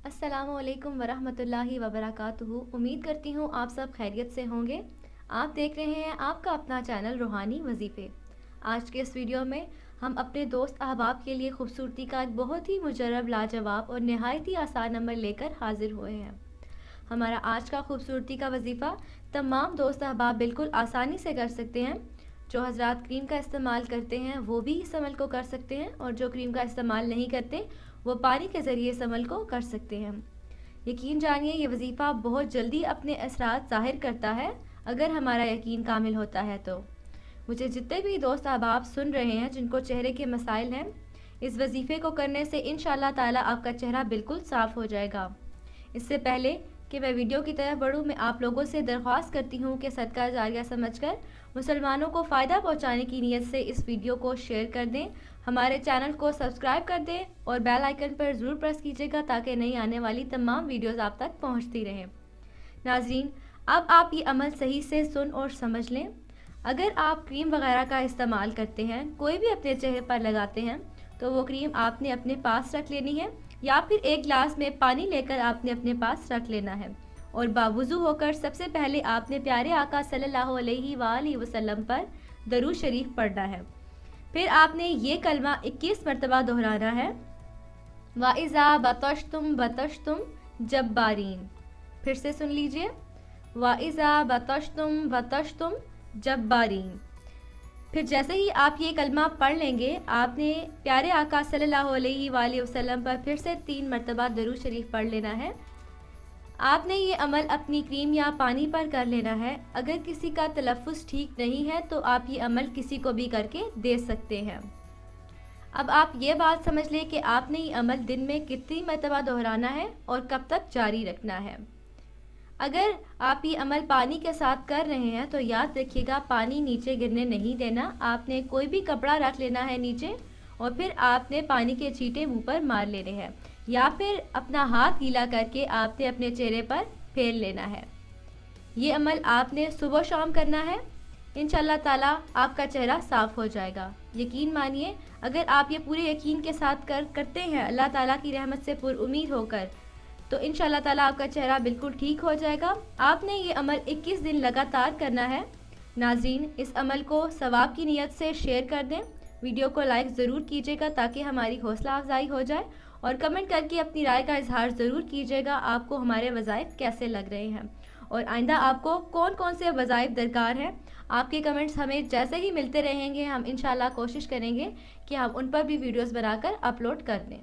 अस्सलामु अलैकुम वरहमतुल्लाहि वबरकातुहू। उम्मीद करती हूँ आप सब खैरियत से होंगे। आप देख रहे हैं आपका अपना चैनल रूहानी वजीफ़े। आज के इस वीडियो में हम अपने दोस्त अहबाब के लिए खूबसूरती का एक बहुत ही मुजर्रब, लाजवाब और नहायत ही आसान अमल लेकर हाजिर हुए हैं। हमारा आज का खूबसूरती का वजीफ़ा तमाम दोस्त अहबाब बिल्कुल आसानी से कर सकते हैं। जो हजरात क्रीम का इस्तेमाल करते हैं वो भी इस अमल को कर सकते हैं, और जो क्रीम का इस्तेमाल नहीं करते वो पानी के ज़रिए इस अमल को कर सकते हैं। यकीन जानिए ये वजीफ़ा बहुत जल्दी अपने असरात ज़ाहिर करता है अगर हमारा यकीन कामिल होता है तो। मुझे जितने भी दोस्त अहबाब सुन रहे हैं जिनको चेहरे के मसाइल हैं, इस वजीफ़े को करने से इंशाअल्लाह ताला आपका चेहरा बिल्कुल साफ़ हो जाएगा। इससे पहले कि मैं वीडियो की तरफ बढ़ूँ, मैं आप लोगों से दरख्वास्त करती हूँ कि सदका जारिया समझकर मुसलमानों को फ़ायदा पहुँचाने की नीयत से इस वीडियो को शेयर कर दें, हमारे चैनल को सब्सक्राइब कर दें और बेल आइकन पर ज़रूर प्रेस कीजिएगा ताकि नई आने वाली तमाम वीडियोज़ आप तक पहुँचती रहें। नाज़रीन, अब आप ये अमल सही से सुन और समझ लें। अगर आप क्रीम वगैरह का इस्तेमाल करते हैं, कोई भी अपने चेहरे पर लगाते हैं, तो वो क्रीम आपने अपने पास रख लेनी है, या फिर एक गिलास में पानी लेकर आपने अपने पास रख लेना है और बावुज़ू होकर सबसे पहले आपने प्यारे आका सल्लल्लाहु अलैहि वसल्लम पर दरूद शरीफ पढ़ना है। फिर आपने ये कलमा 21 मरतबा दोहराना है, वाइज़ा बतश्तुम जब्बारीन। फिर से सुन लीजिए, वाइज़ा बतश्तुम जब्बारीन। फिर जैसे ही आप ये कलमा पढ़ लेंगे, आपने प्यारे आका सल्लल्लाहु अलैहि वसल्लम पर फिर से 3 मरतबा दरूद शरीफ पढ़ लेना है। आपने ये अमल अपनी क्रीम या पानी पर कर लेना है। अगर किसी का तलफ़्फ़ुज़ ठीक नहीं है तो आप ये अमल किसी को भी करके दे सकते हैं। अब आप ये बात समझ लें कि आपने ये अमल दिन में कितनी मरतबा दोहराना है और कब तक जारी रखना है। अगर आप ये अमल पानी के साथ कर रहे हैं तो याद रखिएगा, पानी नीचे गिरने नहीं देना। आपने कोई भी कपड़ा रख लेना है नीचे और फिर आपने पानी के छींटे मुंह पर मार लेने हैं, या फिर अपना हाथ गीला करके आपने अपने चेहरे पर फेर लेना है। ये अमल आपने सुबह शाम करना है। इंशाअल्लाह ताला आपका चेहरा साफ़ हो जाएगा। यकीन मानिए, अगर आप ये पूरे यकीन के साथ करते हैं अल्लाह ताला की रहमत से पुरउम्मीद होकर, तो इंशाअल्लाह ताला आपका चेहरा बिल्कुल ठीक हो जाएगा। आपने ये अमल 21 दिन लगातार करना है। नाज़रीन, इस अमल को सवाब की नीयत से शेयर कर दें। वीडियो को लाइक ज़रूर कीजिएगा ताकि हमारी हौसला अफजाई हो जाए, और कमेंट करके अपनी राय का इजहार ज़रूर कीजिएगा आपको हमारे वज़ाइफ कैसे लग रहे हैं और आइंदा आपको कौन कौन से वज़ाइफ दरकार हैं। आपके कमेंट्स हमें जैसे ही मिलते रहेंगे, हम इंशाअल्लाह कोशिश करेंगे कि हम उन पर भी वीडियोज़ बनाकर अपलोड कर दें।